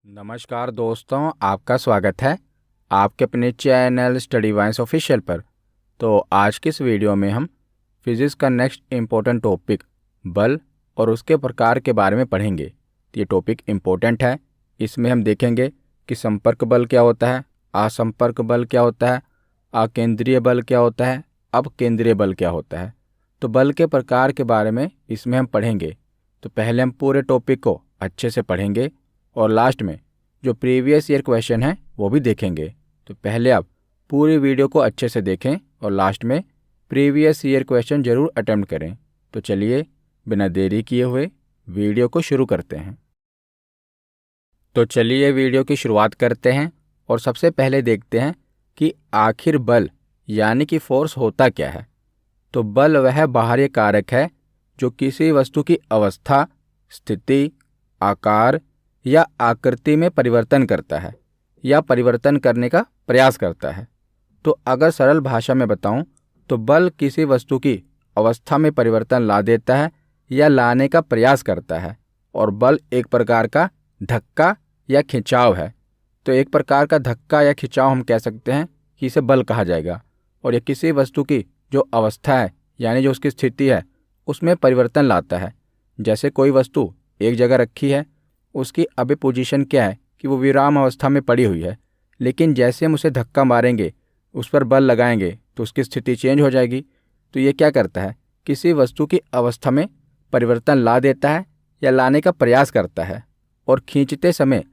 नमस्कार दोस्तों, आपका स्वागत है आपके अपने चैनल स्टडी वाइंस ऑफिशियल पर। तो आज की इस वीडियो में हम फिजिक्स का नेक्स्ट इम्पोर्टेंट टॉपिक बल और उसके प्रकार के बारे में पढ़ेंगे। ये टॉपिक इम्पोर्टेंट है। इसमें हम देखेंगे कि संपर्क बल क्या होता है, असंपर्क बल क्या होता है, अकेंद्रीय बल क्या होता है, अपकेंद्रीय बल क्या होता है। तो बल के प्रकार के बारे में इसमें हम पढ़ेंगे। तो पहले हम पूरे टॉपिक को अच्छे से पढ़ेंगे और लास्ट में जो प्रीवियस ईयर क्वेश्चन है वो भी देखेंगे। तो पहले आप पूरी वीडियो को अच्छे से देखें और लास्ट में प्रीवियस ईयर क्वेश्चन ज़रूर अटेम्प्ट करें। तो चलिए बिना देरी किए हुए वीडियो को शुरू करते हैं। तो चलिए वीडियो की शुरुआत करते हैं और सबसे पहले देखते हैं कि आखिर बल यानी कि फोर्स होता क्या है। तो बल वह बाहरी कारक है जो किसी वस्तु की अवस्था, स्थिति, आकार या आकृति में परिवर्तन करता है या परिवर्तन करने का प्रयास करता है। तो अगर सरल भाषा में बताऊं तो बल किसी वस्तु की अवस्था में परिवर्तन ला देता है या लाने का प्रयास करता है। और बल एक प्रकार का धक्का या खिंचाव है। तो एक प्रकार का धक्का या खिंचाव हम कह सकते हैं कि इसे बल कहा जाएगा। और यह किसी वस्तु की जो अवस्था है यानी जो उसकी स्थिति है उसमें परिवर्तन लाता है। जैसे कोई वस्तु एक जगह रखी है, उसकी अभी पोजीशन क्या है कि वो विराम अवस्था में पड़ी हुई है, लेकिन जैसे हम उसे धक्का मारेंगे, उस पर बल लगाएंगे तो उसकी स्थिति चेंज हो जाएगी। तो ये क्या करता है, किसी वस्तु की अवस्था में परिवर्तन ला देता है या लाने का प्रयास करता है। और खींचते समय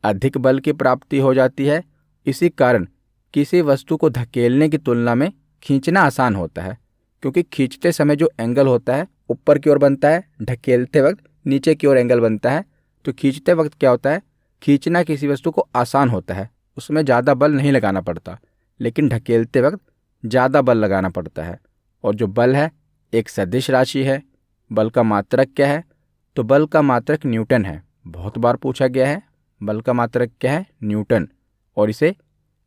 अधिक बल की प्राप्ति हो जाती है। इसी कारण किसी वस्तु को धकेलने की तुलना में खींचना आसान होता है, क्योंकि खींचते समय जो एंगल होता है ऊपर की ओर बनता है, ढकेलते वक्त नीचे की ओर एंगल बनता है। तो खींचते वक्त क्या होता है, खींचना किसी वस्तु को आसान होता है, उसमें ज़्यादा बल नहीं लगाना पड़ता, लेकिन ढकेलते वक्त ज़्यादा बल लगाना पड़ता है। और जो बल है एक सदिश राशि है। बल का मात्रक क्या है, तो बल का मात्रक न्यूटन है। बहुत बार पूछा गया है बल का मात्रक क्या है, न्यूटन। और इसे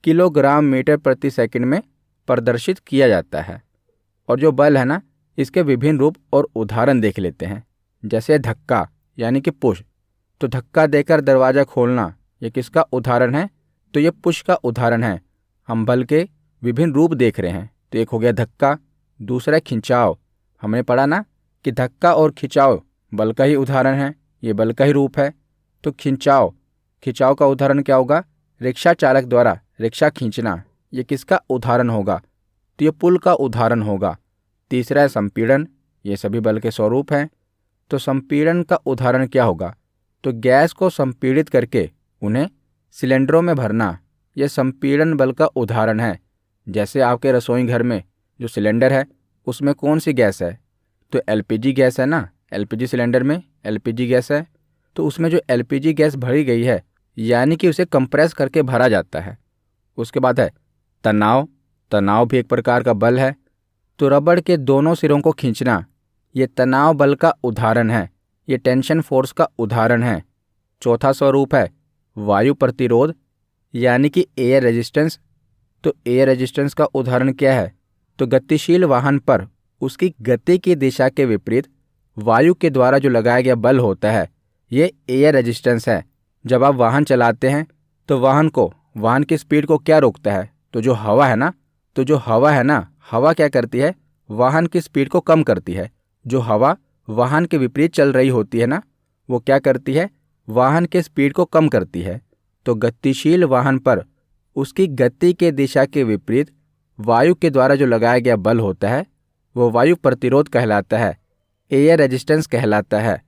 किलोग्राम मीटर प्रति सेकंड में प्रदर्शित किया जाता है। और जो बल है ना, इसके विभिन्न रूप और उदाहरण देख लेते हैं। जैसे धक्का यानी कि पुश, तो धक्का देकर दरवाज़ा खोलना ये किसका उदाहरण है, तो ये पुश का उदाहरण है। हम बल के विभिन्न रूप देख रहे हैं। तो एक हो गया धक्का, दूसरा खिंचाव। हमने पढ़ा ना कि धक्का और खिंचाव बल का ही उदाहरण है, ये बल का ही रूप है। तो खिंचाव का उदाहरण क्या होगा, रिक्शा चालक द्वारा रिक्शा खींचना, ये किसका उदाहरण होगा, तो ये पुल का उदाहरण होगा। तीसरा है संपीड़न, ये सभी बल के स्वरूप हैं। तो संपीड़न का उदाहरण क्या होगा, तो गैस को संपीड़ित करके उन्हें सिलेंडरों में भरना, यह संपीड़न बल का उदाहरण है। जैसे आपके रसोई घर में जो सिलेंडर है उसमें कौन सी गैस है, तो एलपीजी गैस है ना। एलपीजी सिलेंडर में एलपीजी गैस है। तो उसमें जो एलपीजी गैस भरी गई है यानी कि उसे कंप्रेस करके भरा जाता है। उसके बाद है तनाव भी एक प्रकार का बल है। तो रबड़ के दोनों सिरों को खींचना, ये तनाव बल का उदाहरण है, ये टेंशन फोर्स का उदाहरण है। चौथा स्वरूप है वायु प्रतिरोध यानी कि एयर रेजिस्टेंस। तो एयर रेजिस्टेंस का उदाहरण क्या है, तो गतिशील वाहन पर उसकी गति की दिशा के विपरीत वायु के द्वारा जो लगाया गया बल होता है, ये एयर रेजिस्टेंस है। जब आप वाहन चलाते हैं तो वाहन की स्पीड को क्या रोकता है, तो जो हवा है ना, हवा क्या करती है, वाहन की स्पीड को कम करती है। जो हवा वाहन के विपरीत चल रही होती है ना, वो क्या करती है, वाहन के स्पीड को कम करती है। तो गतिशील वाहन पर उसकी गति के दिशा के विपरीत वायु के द्वारा जो लगाया गया बल होता है वो वायु प्रतिरोध कहलाता है, एयर रेजिस्टेंस कहलाता है।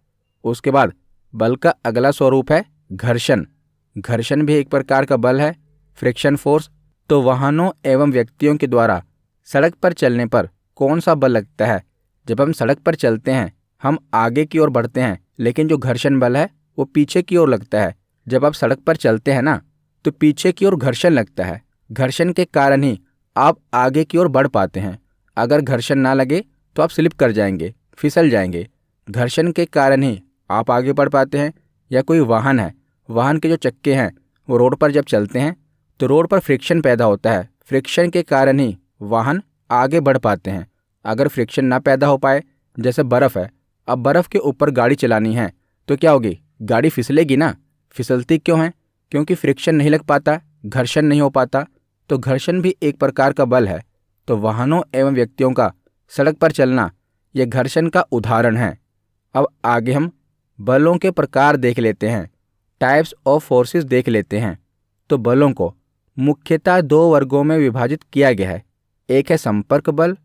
उसके बाद बल का अगला स्वरूप है घर्षण भी एक प्रकार का बल है, फ्रिक्शन फोर्स। तो वाहनों एवं व्यक्तियों के द्वारा सड़क पर चलने पर कौन सा बल लगता है, जब हम सड़क पर चलते हैं हम आगे की ओर बढ़ते हैं, लेकिन जो घर्षण बल है वो पीछे की ओर लगता है। जब आप सड़क पर चलते हैं ना तो पीछे की ओर घर्षण लगता है। घर्षण के कारण ही आप आगे की ओर बढ़ पाते हैं। अगर घर्षण ना लगे तो आप स्लिप कर जाएंगे, फिसल जाएंगे। घर्षण के कारण ही आप आगे बढ़ पाते हैं। या कोई वाहन है, वाहन के जो चक्के हैं वो रोड पर जब चलते हैं तो रोड पर फ्रिक्शन पैदा होता है। फ्रिक्शन के कारण ही वाहन आगे बढ़ पाते हैं। अगर फ्रिक्शन ना पैदा हो पाए, जैसे बर्फ़ है, अब बर्फ़ के ऊपर गाड़ी चलानी है तो क्या होगी, गाड़ी फिसलेगी ना। फिसलती क्यों है, क्योंकि फ्रिक्शन नहीं लग पाता, घर्षण नहीं हो पाता, तो घर्षण भी एक प्रकार का बल है। तो वाहनों एवं व्यक्तियों का सड़क पर चलना यह घर्षण का उदाहरण है। अब आगे हम बलों के प्रकार देख लेते हैं, टाइप्स ऑफ फोर्सेस देख लेते हैं। तो बलों को मुख्यतः दो वर्गों में विभाजित किया गया है। एक है संपर्क बल,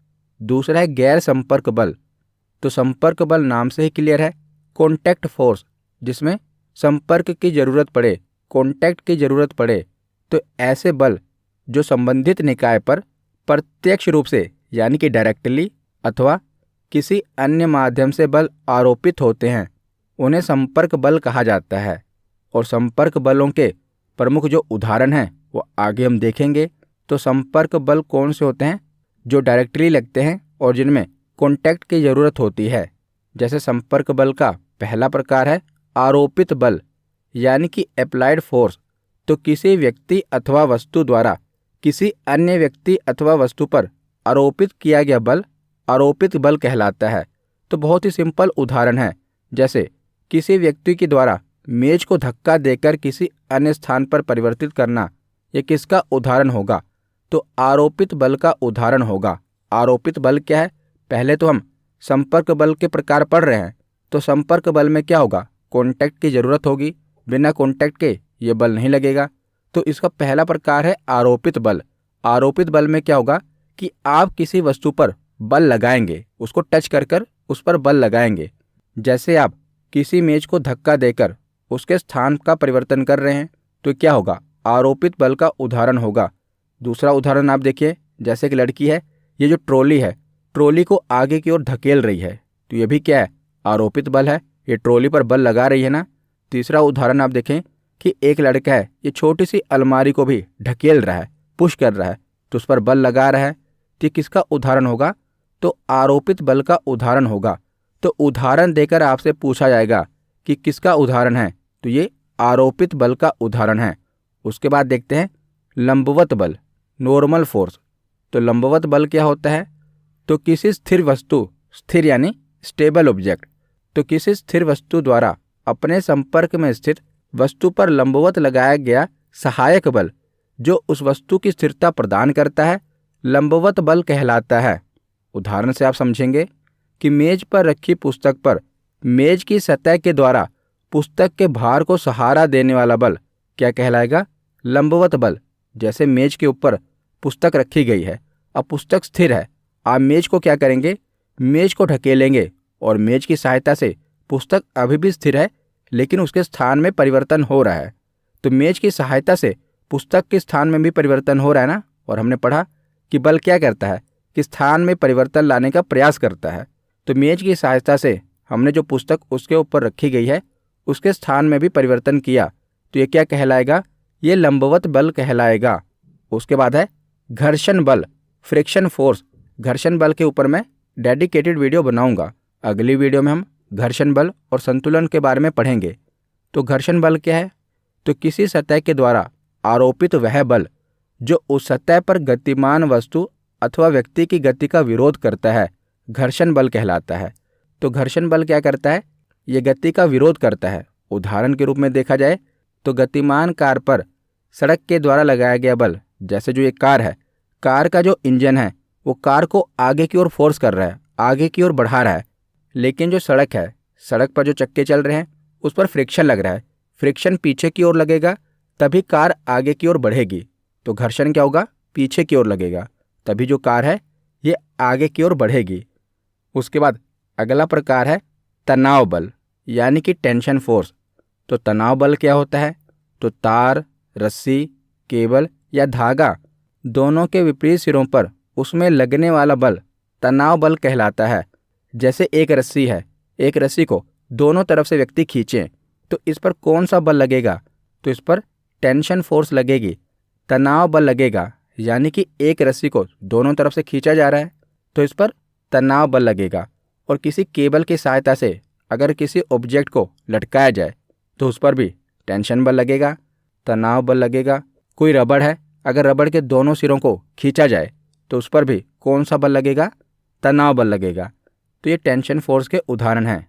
दूसरा है गैर संपर्क बल। तो संपर्क बल नाम से ही क्लियर है, कॉन्टैक्ट फोर्स, जिसमें संपर्क की जरूरत पड़े, कॉन्टैक्ट की जरूरत पड़े। तो ऐसे बल जो संबंधित निकाय पर प्रत्यक्ष रूप से यानी कि डायरेक्टली अथवा किसी अन्य माध्यम से बल आरोपित होते हैं, उन्हें संपर्क बल कहा जाता है। और संपर्क बलों के प्रमुख जो उदाहरण हैं वो आगे हम देखेंगे। तो संपर्क बल कौन से होते हैं? जो डायरेक्टली लगते हैं और जिनमें कॉन्टैक्ट की जरूरत होती है। जैसे संपर्क बल का पहला प्रकार है आरोपित बल, यानी कि अप्लाइड फोर्स। तो किसी व्यक्ति अथवा वस्तु द्वारा किसी अन्य व्यक्ति अथवा वस्तु पर आरोपित किया गया बल आरोपित बल कहलाता है। तो बहुत ही सिंपल उदाहरण है, जैसे किसी व्यक्ति के द्वारा मेज को धक्का देकर किसी अन्य स्थान पर परिवर्तित करना, ये किसका उदाहरण होगा? तो आरोपित बल का उदाहरण होगा। आरोपित बल क्या है? पहले तो हम संपर्क बल के प्रकार पढ़ रहे हैं। तो संपर्क बल में क्या होगा? कॉन्टैक्ट की जरूरत होगी, बिना कॉन्टैक्ट के ये बल नहीं लगेगा। तो इसका पहला प्रकार है आरोपित बल। आरोपित बल में क्या होगा कि आप किसी वस्तु पर बल लगाएंगे, उसको टच कर कर उस पर बल लगाएंगे। जैसे आप किसी मेज को धक्का देकर उसके स्थान का परिवर्तन कर रहे हैं, तो क्या होगा? आरोपित बल का उदाहरण होगा। दूसरा उदाहरण आप देखिए, जैसे कि लड़की है, ये जो ट्रॉली है, ट्रॉली को आगे की ओर धकेल रही है, तो ये भी क्या है? आरोपित बल है, ये ट्रॉली पर बल लगा रही है ना। तीसरा उदाहरण आप देखें कि एक लड़का है, ये छोटी सी अलमारी को भी ढकेल रहा है, पुश कर रहा है, तो उस पर बल लगा रहा है। तो ये किसका उदाहरण होगा? तो आरोपित बल का उदाहरण होगा। तो उदाहरण देकर आपसे पूछा जाएगा कि किसका उदाहरण है, तो ये आरोपित बल का उदाहरण है। उसके बाद देखते हैं लंबवत बल, नॉर्मल फोर्स। तो लंबवत बल क्या होता है? तो किसी स्थिर वस्तु, स्थिर यानी स्टेबल ऑब्जेक्ट, तो किसी स्थिर वस्तु द्वारा अपने संपर्क में स्थित वस्तु पर लंबवत लगाया गया सहायक बल जो उस वस्तु की स्थिरता प्रदान करता है, लंबवत बल कहलाता है। उदाहरण से आप समझेंगे कि मेज पर रखी पुस्तक पर मेज की सतह के द्वारा पुस्तक के भार को सहारा देने वाला बल क्या कहलाएगा? लंबवत बल। जैसे मेज के ऊपर पुस्तक रखी गई है, अब पुस्तक स्थिर है, आप मेज को क्या करेंगे? मेज को ढकेलेंगे और मेज की सहायता से पुस्तक अभी भी स्थिर है, लेकिन उसके स्थान में परिवर्तन हो रहा है। तो मेज की सहायता से पुस्तक के स्थान में भी परिवर्तन हो रहा है ना। और हमने पढ़ा कि बल क्या करता है? कि स्थान में परिवर्तन लाने का प्रयास करता है। तो मेज की सहायता से हमने जो पुस्तक उसके ऊपर रखी गई है उसके स्थान में भी परिवर्तन किया, तो ये क्या कहलाएगा? ये लंबवत बल कहलाएगा। उसके बाद है घर्षण बल, फ्रिक्शन फोर्स। घर्षण बल के ऊपर मैं डेडिकेटेड वीडियो बनाऊंगा। अगली वीडियो में हम घर्षण बल और संतुलन के बारे में पढ़ेंगे। तो घर्षण बल क्या है? तो किसी सतह के द्वारा आरोपित वह बल जो उस सतह पर गतिमान वस्तु अथवा व्यक्ति की गति का विरोध करता है, घर्षण बल कहलाता है। तो घर्षण बल क्या करता है? ये गति का विरोध करता है। उदाहरण के रूप में देखा जाए तो गतिमान कार पर सड़क के द्वारा लगाया गया बल, जैसे जो ये कार है, कार का जो इंजन है वो कार को आगे की ओर फोर्स कर रहा है, आगे की ओर बढ़ा रहा है। लेकिन जो सड़क है, सड़क पर जो चक्के चल रहे हैं उस पर फ्रिक्शन लग रहा है, फ्रिक्शन पीछे की ओर लगेगा तभी कार आगे की ओर बढ़ेगी। तो घर्षण क्या होगा? पीछे की ओर लगेगा, तभी जो कार है ये आगे की ओर बढ़ेगी। उसके बाद अगला प्रकार है तनाव बल, यानी कि टेंशन फोर्स। तो तनाव बल क्या होता है? तो तार, रस्सी, केबल या धागा दोनों के विपरीत सिरों पर उसमें लगने वाला बल तनाव बल कहलाता है। जैसे एक रस्सी है, एक रस्सी को दोनों तरफ से व्यक्ति खींचें, तो इस पर कौन सा बल लगेगा? तो इस पर टेंशन फोर्स लगेगी, तनाव बल लगेगा। यानी कि एक रस्सी को दोनों तरफ से खींचा जा रहा है तो इस पर तनाव बल लगेगा। और किसी केबल की सहायता से अगर किसी ऑब्जेक्ट को लटकाया जाए तो उस पर भी टेंशन बल लगेगा, तनाव बल लगेगा। कोई रबड़ है, अगर रबड़ के दोनों सिरों को खींचा जाए तो उस पर भी कौन सा बल लगेगा? तनाव बल लगेगा। तो ये टेंशन फोर्स के उदाहरण हैं।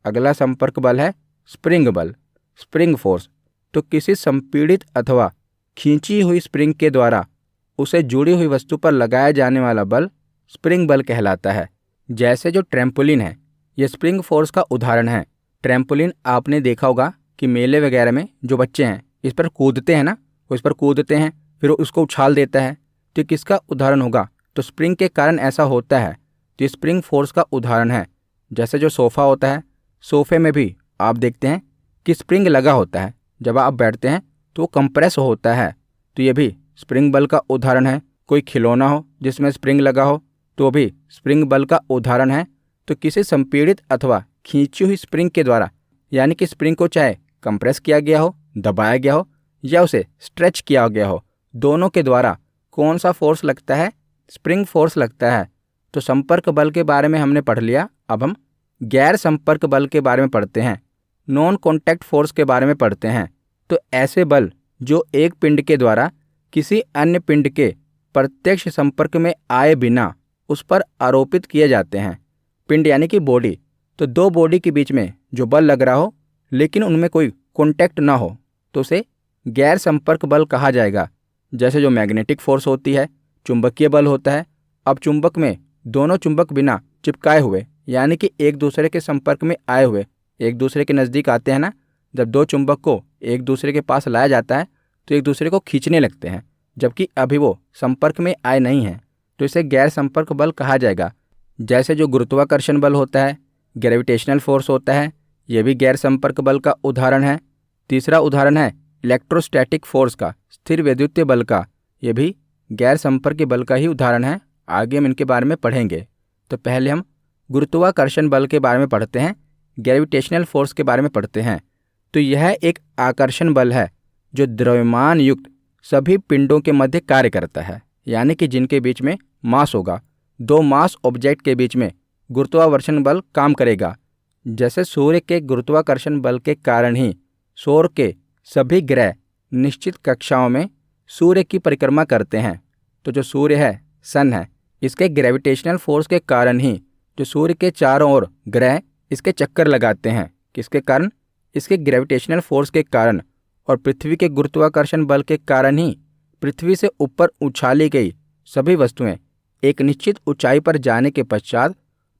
अगला संपर्क बल है स्प्रिंग बल, स्प्रिंग फोर्स। तो किसी संपीड़ित अथवा खींची हुई स्प्रिंग के द्वारा उसे जुड़ी हुई वस्तु पर लगाया जाने वाला बल स्प्रिंग बल कहलाता है। जैसे जो ट्रैम्पोलिन है, ये स्प्रिंग फोर्स का उदाहरण है। ट्रैम्पोलिन आपने देखा होगा कि मेले वगैरह में जो बच्चे हैं इस पर कूदते हैं ना, वो इस पर कूदते हैं फिर उसको उछाल देता है, तो किसका उदाहरण होगा? तो स्प्रिंग के कारण ऐसा होता है, तो ये स्प्रिंग फोर्स का उदाहरण है। जैसे जो सोफ़ा होता है, सोफ़े में भी आप देखते हैं कि स्प्रिंग लगा होता है, जब आप बैठते हैं तो वो कंप्रेस होता है, तो ये भी स्प्रिंग बल का उदाहरण है। कोई खिलौना हो जिसमें स्प्रिंग लगा हो तो वो भी स्प्रिंग बल का उदाहरण है। तो किसी संपीड़ित अथवा खींची हुई स्प्रिंग के द्वारा, यानी कि स्प्रिंग को चाहे कंप्रेस किया गया हो, दबाया गया हो या उसे स्ट्रेच किया गया हो, दोनों के द्वारा कौन सा फोर्स लगता है? स्प्रिंग फोर्स लगता है। तो संपर्क बल के बारे में हमने पढ़ लिया। अब हम गैर संपर्क बल के बारे में पढ़ते हैं, नॉन कॉन्टैक्ट फोर्स के बारे में पढ़ते हैं। तो ऐसे बल जो एक पिंड के द्वारा किसी अन्य पिंड के प्रत्यक्ष संपर्क में आए बिना उस पर आरोपित किए जाते हैं। पिंड यानी कि बॉडी, तो दो बॉडी के बीच में जो बल लग रहा हो लेकिन उनमें कोई कॉन्टैक्ट ना हो तो उसे गैर संपर्क बल कहा जाएगा। जैसे जो मैग्नेटिक फोर्स होती है, चुंबकीय बल होता है। अब चुंबक में दोनों चुंबक बिना चिपकाए हुए, यानी कि एक दूसरे के संपर्क में आए हुए, एक दूसरे के नज़दीक आते हैं ना, जब दो चुंबक को एक दूसरे के पास लाया जाता है तो एक दूसरे को खींचने लगते हैं, जबकि अभी वो संपर्क में आए नहीं हैं, तो इसे गैर संपर्क बल कहा जाएगा। जैसे जो गुरुत्वाकर्षण बल होता है, ग्रेविटेशनल फोर्स होता है, यह भी गैर संपर्क बल का उदाहरण है। तीसरा उदाहरण है इलेक्ट्रोस्टैटिक फोर्स का, स्थिर वैद्युतीय बल का, यह भी गैर संपर्क बल का ही उदाहरण है। आगे हम इनके बारे में पढ़ेंगे। तो पहले हम गुरुत्वाकर्षण बल के बारे में पढ़ते हैं, ग्रेविटेशनल फोर्स के बारे में पढ़ते हैं। तो यह एक आकर्षण बल है जो द्रव्यमान युक्त सभी पिंडों के मध्य कार्य करता है, यानी कि जिनके बीच में मास होगा। दो मास ऑब्जेक्ट के बीच में गुरुत्वाकर्षण बल काम करेगा। जैसे सूर्य के गुरुत्वाकर्षण बल के कारण ही सौर के सभी ग्रह निश्चित कक्षाओं में सूर्य की परिक्रमा करते हैं। तो जो सूर्य है, सन है, इसके ग्रेविटेशनल फोर्स के कारण ही जो सूर्य के चारों ओर ग्रह इसके चक्कर लगाते हैं। किसके कारण? इसके ग्रेविटेशनल फोर्स के कारण। और पृथ्वी के गुरुत्वाकर्षण बल के कारण ही पृथ्वी से ऊपर उछाली गई सभी वस्तुएं एक निश्चित ऊंचाई पर जाने के पश्चात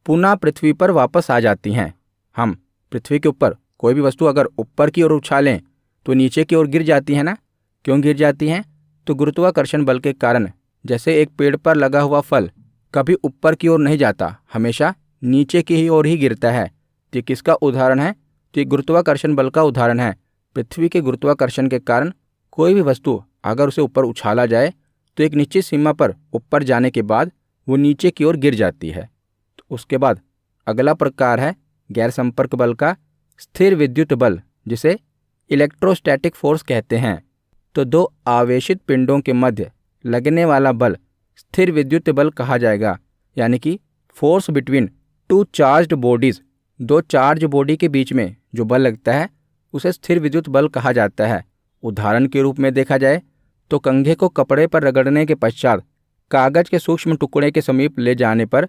पुनः पृथ्वी पर वापस आ जाती हैं। हम पृथ्वी के ऊपर कोई भी वस्तु अगर ऊपर की ओर उछालें तो नीचे की ओर गिर जाती है ना। क्यों गिर जाती हैं? तो गुरुत्वाकर्षण बल के कारण। जैसे एक पेड़ पर लगा हुआ फल कभी ऊपर की ओर नहीं जाता, हमेशा नीचे की ही ओर ही गिरता है। तो किसका उदाहरण है? तो गुरुत्वाकर्षण बल का उदाहरण है। पृथ्वी के गुरुत्वाकर्षण के कारण कोई भी वस्तु अगर उसे ऊपर उछाला जाए तो एक निश्चित सीमा पर ऊपर जाने के बाद वो नीचे की ओर गिर जाती है। तो उसके बाद अगला प्रकार है गैर संपर्क बल का, स्थिर विद्युत बल, जिसे इलेक्ट्रोस्टैटिक फोर्स कहते हैं। तो दो आवेशित पिंडों के मध्य लगने वाला बल स्थिर विद्युत बल कहा जाएगा, यानी कि force between two charged bodies. दो चार्ज बॉडी के बीच में जो बल लगता है उसे स्थिर विद्युत बल कहा जाता है। उदाहरण के रूप में देखा जाए तो कंघे को कपड़े पर रगड़ने के पश्चात कागज के सूक्ष्म टुकड़े के समीप ले जाने पर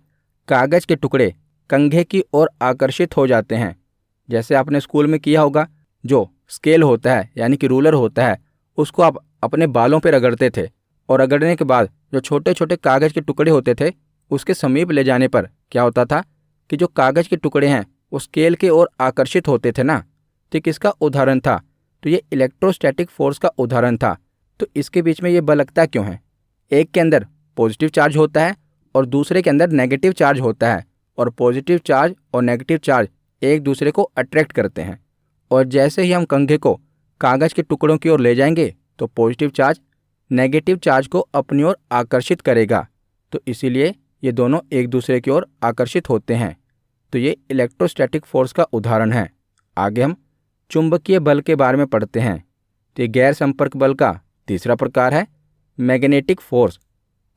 कागज के टुकड़े कंघे की ओर आकर्षित हो जाते हैं। जैसे आपने स्कूल में किया होगा, जो स्केल होता है यानी कि रूलर होता है, उसको आप अपने बालों पर रगड़ते थे और रगड़ने के बाद जो छोटे छोटे कागज के टुकड़े होते थे उसके समीप ले जाने पर क्या होता था कि जो कागज के टुकड़े हैं वो स्केल की ओर आकर्षित होते थे ना। तो किसका उदाहरण था? तो ये इलेक्ट्रोस्टैटिक फोर्स का उदाहरण था। तो इसके बीच में ये बल लगता क्यों है? एक के अंदर पॉजिटिव चार्ज होता है और दूसरे के अंदर नेगेटिव चार्ज होता है, और पॉजिटिव चार्ज और नेगेटिव चार्ज एक दूसरे को अट्रैक्ट करते हैं। और जैसे ही हम कंघे को कागज के टुकड़ों की ओर ले जाएंगे तो पॉजिटिव चार्ज नेगेटिव चार्ज को अपनी ओर आकर्षित करेगा। तो इसीलिए ये दोनों एक दूसरे की ओर आकर्षित होते हैं। तो ये इलेक्ट्रोस्टैटिक फोर्स का उदाहरण है। आगे हम चुंबकीय बल के बारे में पढ़ते हैं। तो ये गैर संपर्क बल का तीसरा प्रकार है मैग्नेटिक फोर्स।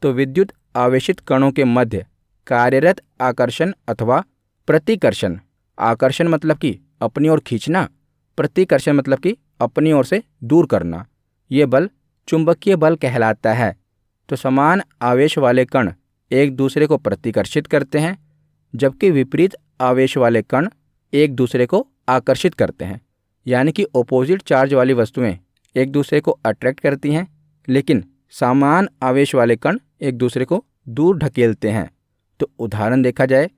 तो विद्युत आवेशित कणों के मध्य कार्यरत आकर्षण अथवा प्रतिकर्षण। आकर्षण मतलब कि अपनी ओर खींचना, प्रतिकर्षण मतलब कि अपनी ओर से दूर करना। ये बल चुंबकीय बल कहलाता है। तो समान आवेश वाले कण एक दूसरे को प्रतिकर्षित करते हैं, जबकि विपरीत आवेश वाले कण एक दूसरे को आकर्षित करते हैं। यानी कि ऑपोजिट चार्ज वाली वस्तुएं एक दूसरे को अट्रैक्ट करती हैं, लेकिन समान आवेश वाले कण एक दूसरे को दूर ढकेलते हैं। तो उदाहरण देखा जाए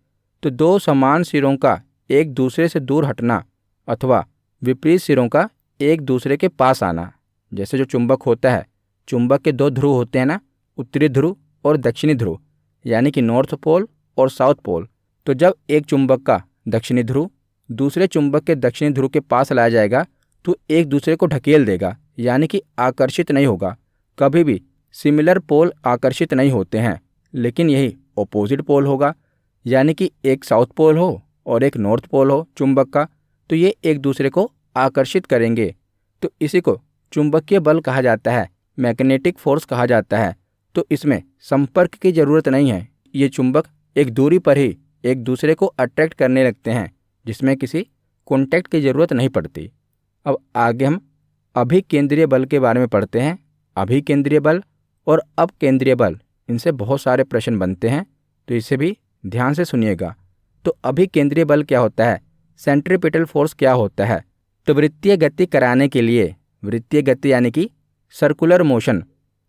तो दो समान सिरों का एक दूसरे से दूर हटना अथवा विपरीत सिरों का एक दूसरे के पास आना। जैसे जो चुंबक होता है, चुंबक के दो ध्रुव होते हैं ना, उत्तरी ध्रुव और दक्षिणी ध्रुव, यानी कि नॉर्थ पोल और साउथ पोल। तो जब एक चुंबक का दक्षिणी ध्रुव दूसरे चुंबक के दक्षिणी ध्रुव के पास लाया जाएगा तो एक दूसरे को ढकेल देगा, यानी कि आकर्षित नहीं होगा। कभी भी सिमिलर पोल आकर्षित नहीं होते हैं, लेकिन यही ऑपोजिट पोल होगा, यानी कि एक साउथ पोल हो और एक नॉर्थ पोल हो चुंबक का, तो ये एक दूसरे को आकर्षित करेंगे। तो इसी को चुंबकीय बल कहा जाता है, मैग्नेटिक फोर्स कहा जाता है। तो इसमें संपर्क की ज़रूरत नहीं है, ये चुंबक एक दूरी पर ही एक दूसरे को अट्रैक्ट करने लगते हैं, जिसमें किसी कॉन्टैक्ट की ज़रूरत नहीं पड़ती। अब आगे हम अभिकेंद्रीय बल के बारे में पढ़ते हैं। अभिकेंद्रीय बल और अपकेंद्रीय बल, इनसे बहुत सारे प्रश्न बनते हैं, तो इसे भी ध्यान से सुनिएगा। तो अभिकेंद्रीय बल क्या होता है, सेंट्रीपिटल फोर्स क्या होता है। तो वृत्तीय गति कराने के लिए, वृत्तीय गति यानी कि सर्कुलर मोशन,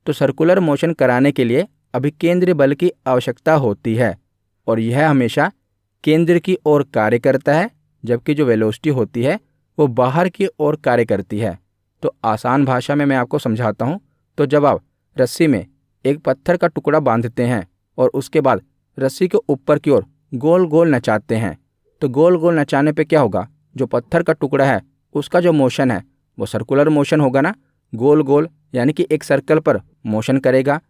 तो सर्कुलर मोशन कराने के लिए अभिकेंद्रीय बल की आवश्यकता होती है, और यह हमेशा केंद्र की ओर कार्य करता है, जबकि जो वेलोसिटी होती है वो बाहर की ओर कार्य करती है। तो आसान भाषा में मैं आपको समझाता हूँ। तो जब आप रस्सी में एक पत्थर का टुकड़ा बांधते हैं और उसके बाद रस्सी के ऊपर की ओर गोल गोल नचाते हैं, तो गोल गोल नचाने पे क्या होगा, जो पत्थर का टुकड़ा है उसका जो मोशन है वो सर्कुलर मोशन होगा ना, गोल गोल, यानी कि एक सर्कल पर मोशन करेगा।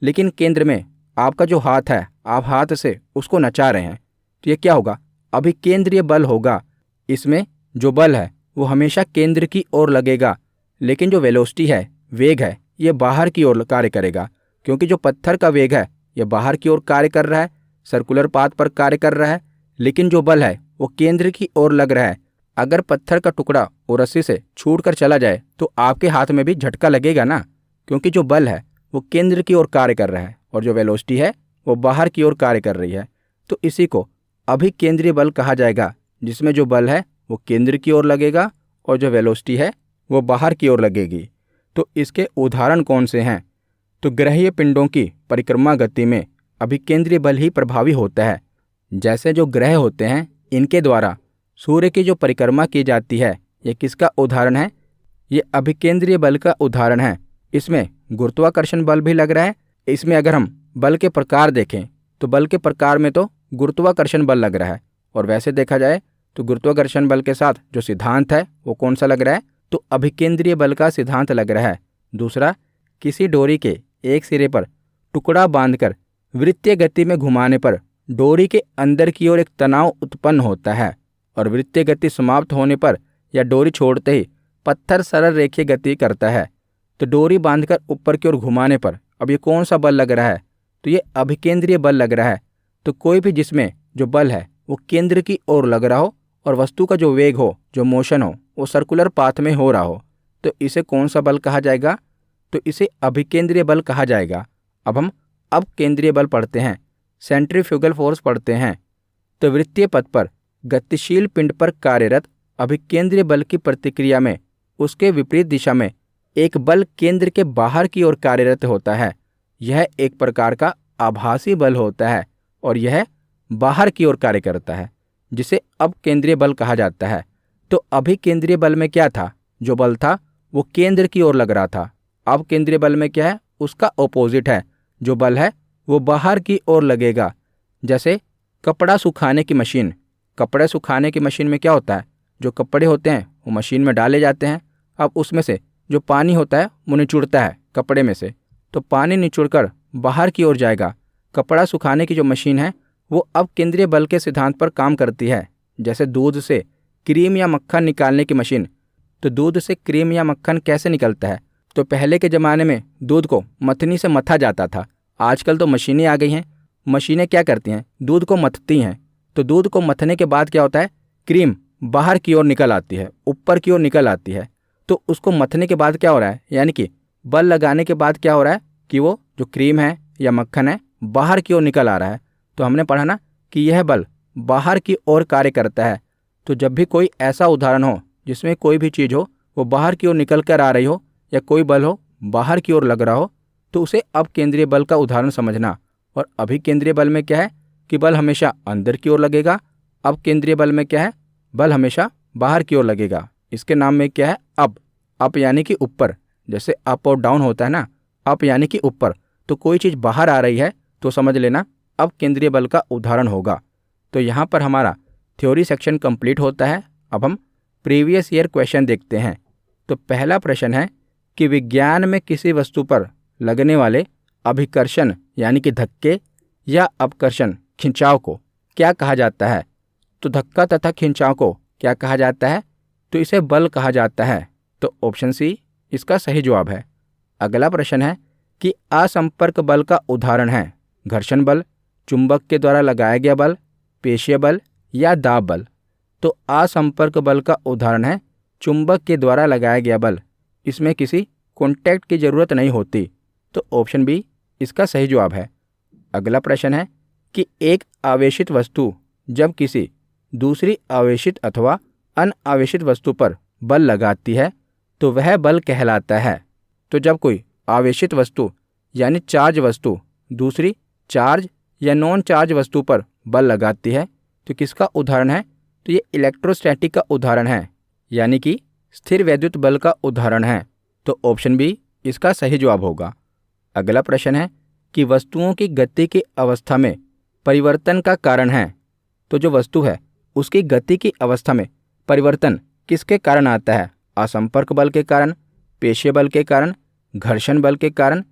लेकिन केंद्र में आपका जो हाथ है, आप हाथ से उसको नचा रहे हैं, तो ये क्या होगा, अभिकेंद्रीय बल होगा। इसमें जो बल है वो हमेशा केंद्र की ओर लगेगा, लेकिन जो वेलोसिटी है, वेग है, ये बाहर की ओर कार्य करेगा, क्योंकि जो पत्थर का वेग है ये बाहर की ओर कार्य कर रहा है, सर्कुलर पाथ पर कार्य कर रहा है, लेकिन जो बल है वो केंद्र की ओर लग रहा है। अगर पत्थर का टुकड़ा वो रस्सी से छूटकर चला जाए तो आपके हाथ में भी झटका लगेगा ना, क्योंकि जो बल है वो केंद्र की ओर कार्य कर रहा है और जो वेलोसिटी है वो बाहर की ओर कार्य कर रही है। तो इसी को अभिकेंद्रीय बल कहा जाएगा, जिसमें जो बल है वो केंद्र की ओर लगेगा और जो वेलोसिटी है वो बाहर की ओर लगेगी। तो इसके उदाहरण कौन से हैं, तो ग्रहीय पिंडों की परिक्रमा गति में अभिकेंद्रीय बल ही प्रभावी होता है। जैसे जो ग्रह होते हैं इनके द्वारा सूर्य की जो परिक्रमा की जाती है, ये किसका उदाहरण है, ये अभिकेंद्रीय बल का उदाहरण है। इसमें गुरुत्वाकर्षण बल भी लग रहा है। इसमें अगर हम बल के प्रकार देखें तो बल के प्रकार में तो गुरुत्वाकर्षण बल लग रहा है, और वैसे देखा जाए तो गुरुत्वाकर्षण बल के साथ जो सिद्धांत है वो कौन सा लग रहा है, तो अभिकेंद्रीय बल का सिद्धांत लग रहा है। दूसरा, किसी डोरी के एक सिरे पर टुकड़ा बांधकर वृत्तीय गति में घुमाने पर डोरी के अंदर की ओर एक तनाव उत्पन्न होता है, और वृत्तीय गति समाप्त होने पर या डोरी छोड़ते ही पत्थर सरल रेखीय गति करता है। तो डोरी बांधकर ऊपर की ओर घुमाने पर अब ये कौन सा बल लग रहा है, तो ये अभिकेंद्रीय बल लग रहा है। तो कोई भी जिसमें जो बल है वो केंद्र की ओर लग रहा हो और वस्तु का जो वेग हो, जो मोशन हो, वो सर्कुलर पाथ में हो रहा हो, तो इसे कौन सा बल कहा जाएगा, तो इसे अभिकेंद्रीय बल कहा जाएगा। अब हम अपकेंद्रीय बल पढ़ते हैं, सेंट्रीफ्यूगल फोर्स पढ़ते हैं। तो वृत्तीय पथ पर गतिशील पिंड पर कार्यरत अभिकेंद्रीय बल की प्रतिक्रिया में उसके विपरीत दिशा में एक बल केंद्र के बाहर की ओर कार्यरत होता है। यह एक प्रकार का आभासी बल होता है और यह बाहर की ओर कार्य करता है, जिसे अपकेंद्रीय बल कहा जाता है। तो अभिकेंद्रीय बल में क्या था, जो बल था वो केंद्र की ओर लग रहा था। अपकेंद्रीय बल में क्या है, उसका ऑपोजिट है, जो बल है वो बाहर की ओर लगेगा। जैसे कपड़ा सुखाने की मशीन, कपड़े सुखाने की मशीन में क्या होता है, जो कपड़े होते हैं वो मशीन में डाले जाते हैं। अब उसमें से जो पानी होता है वो निचुड़ता है कपड़े में से, तो पानी निचुड़कर बाहर की ओर जाएगा। कपड़ा सुखाने की जो मशीन है वो अपकेंद्रीय बल के सिद्धांत पर काम करती है। जैसे दूध से क्रीम या मक्खन निकालने की मशीन, तो दूध से क्रीम या मक्खन कैसे निकलता है, तो पहले के ज़माने में दूध को मथनी से मथा जाता था। आजकल तो मशीनें आ गई हैं, मशीनें क्या करती हैं, दूध को मथती हैं। तो दूध को मथने के बाद क्या होता है, क्रीम बाहर की ओर निकल आती है, ऊपर की ओर निकल आती है। तो उसको मथने के बाद क्या हो रहा है, यानी कि बल लगाने के बाद क्या हो रहा है कि वो जो क्रीम है या मक्खन है बाहर की ओर निकल आ रहा है। तो हमने पढ़ा ना कि यह बल बाहर की ओर कार्य करता है। तो जब भी कोई ऐसा उदाहरण हो जिसमें कोई भी चीज़ हो वो बाहर की ओर निकल कर आ रही हो या कोई बल हो बाहर की ओर लग रहा हो तो उसे अपकेंद्रीय बल का उदाहरण समझना। और अभिकेंद्रीय बल में क्या है कि बल हमेशा अंदर की ओर लगेगा, अपकेंद्रीय बल में क्या है बल हमेशा बाहर की ओर लगेगा। इसके नाम में क्या है अप यानी कि ऊपर, जैसे अप और डाउन होता है ना, अप यानी कि ऊपर। तो कोई चीज़ बाहर आ रही है तो समझ लेना अपकेंद्रीय बल का उदाहरण होगा। तो यहाँ पर हमारा थ्योरी सेक्शन कंप्लीट होता है। अब हम प्रीवियस ईयर क्वेश्चन देखते हैं। तो पहला प्रश्न है कि विज्ञान में किसी वस्तु पर लगने वाले अभिकर्षण यानी कि धक्के या अपकर्षण खिंचाव को क्या कहा जाता है। तो धक्का तथा खिंचाव को क्या कहा जाता है, तो इसे बल कहा जाता है। तो ऑप्शन सी इसका सही जवाब है। अगला प्रश्न है कि असंपर्क बल का उदाहरण है घर्षण बल, चुंबक के द्वारा लगाया गया बल, पेशीय बल या दाब बल। तो असंपर्क बल का उदाहरण है चुंबक के द्वारा लगाया गया बल। इसमें किसी कॉन्टैक्ट की जरूरत नहीं होती। तो ऑप्शन बी इसका सही जवाब है। अगला प्रश्न है कि एक आवेशित वस्तु जब किसी दूसरी आवेशित अथवा अनावेशित वस्तु पर बल लगाती है तो वह बल कहलाता है। तो जब कोई आवेशित वस्तु यानी चार्ज वस्तु दूसरी चार्ज या नॉन चार्ज वस्तु पर बल लगाती है तो किसका उदाहरण है, तो ये इलेक्ट्रोस्टैटिक का उदाहरण है, यानी कि स्थिर वैद्युत बल का उदाहरण है। तो ऑप्शन बी इसका सही जवाब होगा। अगला प्रश्न है कि वस्तुओं की गति की अवस्था में परिवर्तन का कारण है। तो जो वस्तु है उसकी गति की अवस्था में परिवर्तन किसके कारण आता है, असंपर्क बल के कारण, पेशीय बल के कारण, घर्षण बल के कारण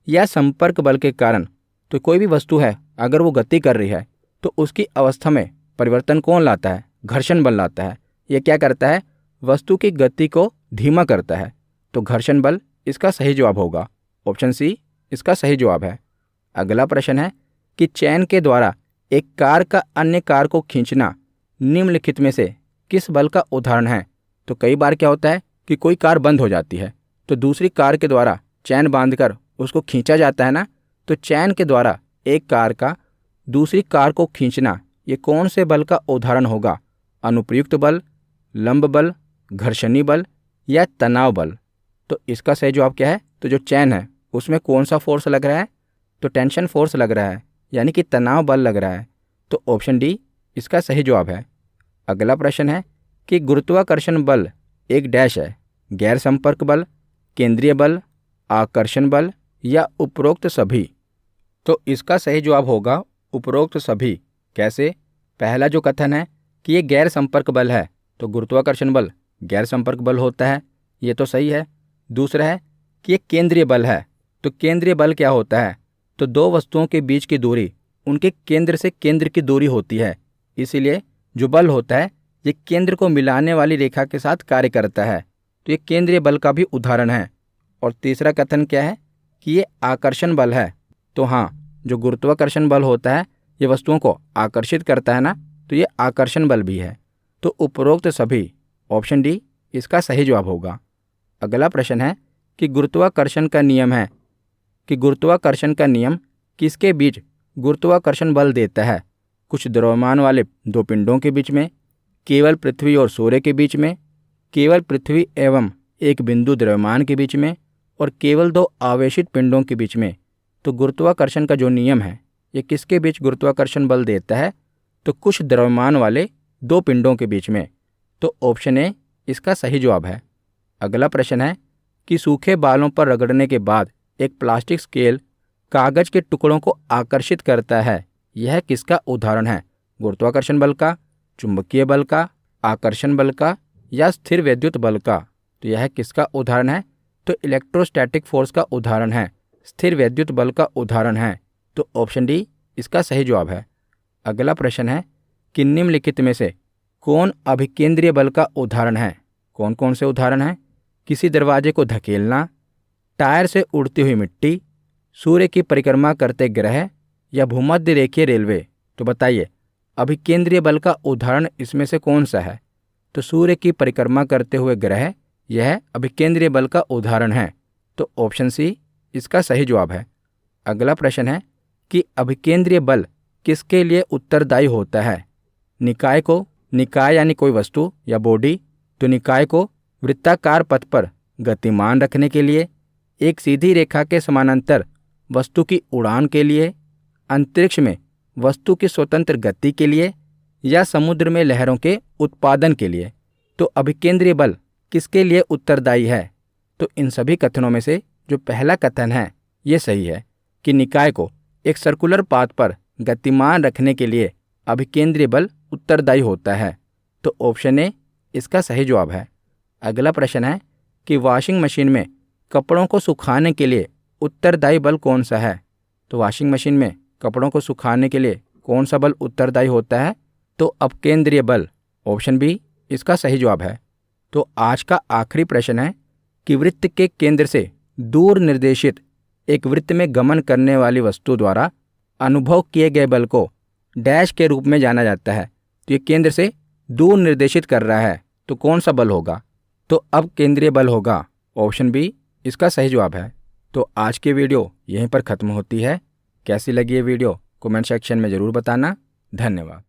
या संपर्क बल के कारण। तो कोई भी वस्तु है अगर वो गति कर रही है तो उसकी अवस्था में परिवर्तन कौन लाता है, घर्षण बल लाता है। ये क्या करता है, वस्तु की गति को धीमा करता है। तो घर्षण बल इसका सही जवाब होगा। ऑप्शन सी इसका सही जवाब है। अगला प्रश्न है कि चैन के द्वारा एक कार का अन्य कार को खींचना निम्नलिखित में से किस बल का उदाहरण है। तो कई बार क्या होता है कि कोई कार बंद हो जाती है तो दूसरी कार के द्वारा चैन बांधकर उसको खींचा जाता है ना। तो चैन के द्वारा एक कार का दूसरी कार को खींचना ये कौन से बल का उदाहरण होगा, अनुप्रयुक्त बल, लंब बल, घर्षणी बल या तनाव बल। तो इसका सही जवाब क्या है, तो जो चैन है उसमें कौन सा फोर्स लग रहा है, तो टेंशन फोर्स लग रहा है, यानी कि तनाव बल लग रहा है। तो ऑप्शन डी इसका सही जवाब है। अगला प्रश्न है कि गुरुत्वाकर्षण बल एक डैश है, गैर संपर्क बल, केंद्रीय बल, आकर्षण बल या उपरोक्त सभी। तो इसका सही जवाब होगा उपरोक्त सभी। कैसे, पहला जो कथन है कि ये गैर संपर्क बल है तो गुरुत्वाकर्षण बल गैर संपर्क बल होता है, ये तो सही है। दूसरा है कि ये केंद्रीय बल है, तो केंद्रीय बल क्या होता है, तो दो वस्तुओं के बीच की दूरी उनके केंद्र से केंद्र की दूरी होती है, इसीलिए जो बल होता है ये केंद्र को मिलाने वाली रेखा के साथ कार्य करता है। तो ये केंद्रीय बल का भी उदाहरण है। और तीसरा कथन क्या है कि ये आकर्षण बल है। तो हाँ, जो गुरुत्वाकर्षण बल होता है ये वस्तुओं को आकर्षित करता है ना, तो ये आकर्षण बल भी है। तो उपरोक्त सभी, ऑप्शन डी इसका सही जवाब होगा। अगला प्रश्न है कि गुरुत्वाकर्षण का नियम है कि गुरुत्वाकर्षण का नियम किसके बीच गुरुत्वाकर्षण बल देता है, कुछ द्रव्यमान वाले दो पिंडों के बीच में, केवल पृथ्वी और सूर्य के बीच में, केवल पृथ्वी एवं एक बिंदु द्रव्यमान के बीच में और केवल दो आवेशित पिंडों के बीच में। तो गुरुत्वाकर्षण का जो नियम है ये किसके बीच गुरुत्वाकर्षण बल देता है, तो कुछ द्रव्यमान वाले दो पिंडों के बीच में। तो ऑप्शन ए इसका सही जवाब है। अगला प्रश्न है कि सूखे बालों पर रगड़ने के बाद एक प्लास्टिक स्केल कागज के टुकड़ों को आकर्षित करता है, यह किसका उदाहरण है, गुरुत्वाकर्षण बल का, चुंबकीय बल का, आकर्षण बल का या स्थिर वैद्युत बल का। तो यह किसका उदाहरण है, तो इलेक्ट्रोस्टैटिक फोर्स का उदाहरण है, स्थिर वैद्युत बल का उदाहरण है। तो ऑप्शन डी इसका सही जवाब है। अगला प्रश्न है कि निम्नलिखित में से कौन अभिकेंद्रीय बल का उदाहरण है। कौन कौन से उदाहरण हैं, किसी दरवाजे को धकेलना, टायर से उड़ती हुई मिट्टी, सूर्य की परिक्रमा करते ग्रह या भूमध्य रेखीय रेलवे। तो बताइए अभिकेंद्रीय बल का उदाहरण इसमें से कौन सा है, तो सूर्य की परिक्रमा करते हुए ग्रह यह अभिकेंद्रीय बल का उदाहरण है। तो ऑप्शन सी इसका सही जवाब है। अगला प्रश्न है कि अभिकेंद्रीय बल किसके लिए उत्तरदायी होता है, निकाय को, निकाय यानी कोई वस्तु या बॉडी, तो निकाय को वृत्ताकार पथ पर गतिमान रखने के लिए, एक सीधी रेखा के समानांतर वस्तु की उड़ान के लिए, अंतरिक्ष में वस्तु की स्वतंत्र गति के लिए या समुद्र में लहरों के उत्पादन के लिए, तो अभिकेंद्रीय बल किसके लिए उत्तरदायी है? तो इन सभी कथनों में से जो पहला कथन है ये सही है कि निकाय को एक सर्कुलर पाथ पर गतिमान रखने के लिए अभिकेंद्रीय बल उत्तरदायी होता है। तो ऑप्शन ए इसका सही जवाब है। अगला प्रश्न है कि वॉशिंग मशीन में कपड़ों को सुखाने के लिए उत्तरदायी बल कौन सा है? तो वॉशिंग मशीन में कपड़ों को सुखाने के लिए कौन सा बल उत्तरदायी होता है? तो अपकेंद्रीय बल, ऑप्शन बी इसका सही जवाब है। तो आज का आखिरी प्रश्न है कि वृत्त के केंद्र से दूर निर्देशित एक वृत्त में गमन करने वाली वस्तु द्वारा अनुभव किए गए बल को डैश के रूप में जाना जाता है। तो ये केंद्र से दूर निर्देशित कर रहा है, तो कौन सा बल होगा? तो अब केंद्रीय बल होगा, ऑप्शन बी इसका सही जवाब है। तो आज की वीडियो यहीं पर ख़त्म होती है। कैसी लगी ये वीडियो कमेंट सेक्शन में ज़रूर बताना। धन्यवाद।